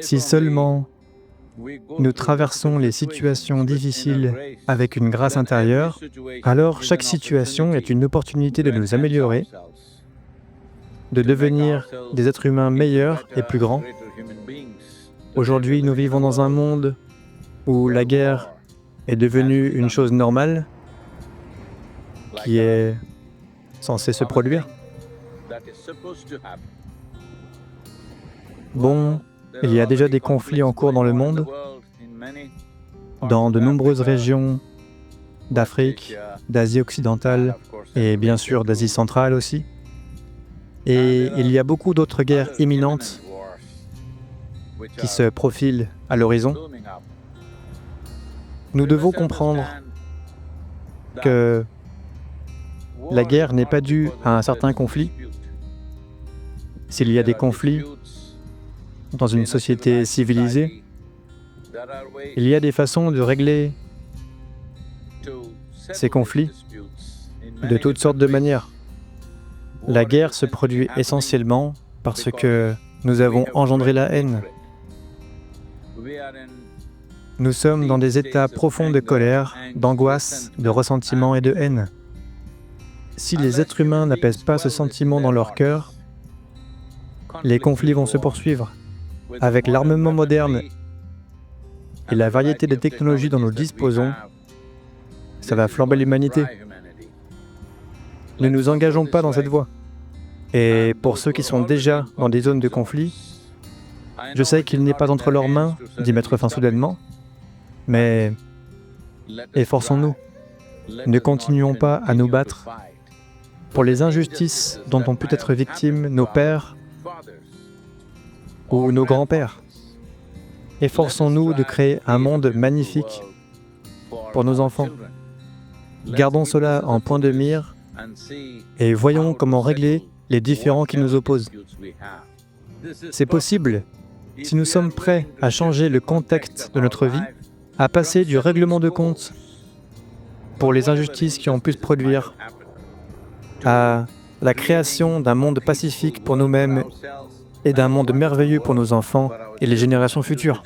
Si seulement nous traversons les situations difficiles avec une grâce intérieure, alors chaque situation est une opportunité de nous améliorer, de devenir des êtres humains meilleurs et plus grands. Aujourd'hui, nous vivons dans un monde où la guerre est devenue une chose normale qui est censée se produire. Bon, il y a déjà des conflits en cours dans le monde, dans de nombreuses régions d'Afrique, d'Asie occidentale et bien sûr d'Asie centrale aussi. Et il y a beaucoup d'autres guerres imminentes qui se profilent à l'horizon. Nous devons comprendre que la guerre n'est pas due à un certain conflit. S'il y a des conflits dans une société civilisée, il y a des façons de régler ces conflits de toutes sortes de manières. La guerre se produit essentiellement parce que nous avons engendré la haine. Nous sommes dans des états profonds de colère, d'angoisse, de ressentiment et de haine. Si les êtres humains n'apaisent pas ce sentiment dans leur cœur, les conflits vont se poursuivre. Avec l'armement moderne et la variété de technologies dont nous disposons, ça va flamber l'humanité. Ne nous engageons pas dans cette voie. Et pour ceux qui sont déjà dans des zones de conflit, je sais qu'il n'est pas entre leurs mains d'y mettre fin soudainement, mais efforçons-nous. Ne continuons pas à nous battre pour les injustices dont ont pu être victimes nos pères ou nos grands-pères. Efforçons-nous de créer un monde magnifique pour nos enfants. Gardons cela en point de mire et voyons comment régler les différends qui nous opposent. C'est possible si nous sommes prêts à changer le contexte de notre vie, à passer du règlement de compte pour les injustices qui ont pu se produire à la création d'un monde pacifique pour nous-mêmes et d'un monde merveilleux pour nos enfants et les générations futures.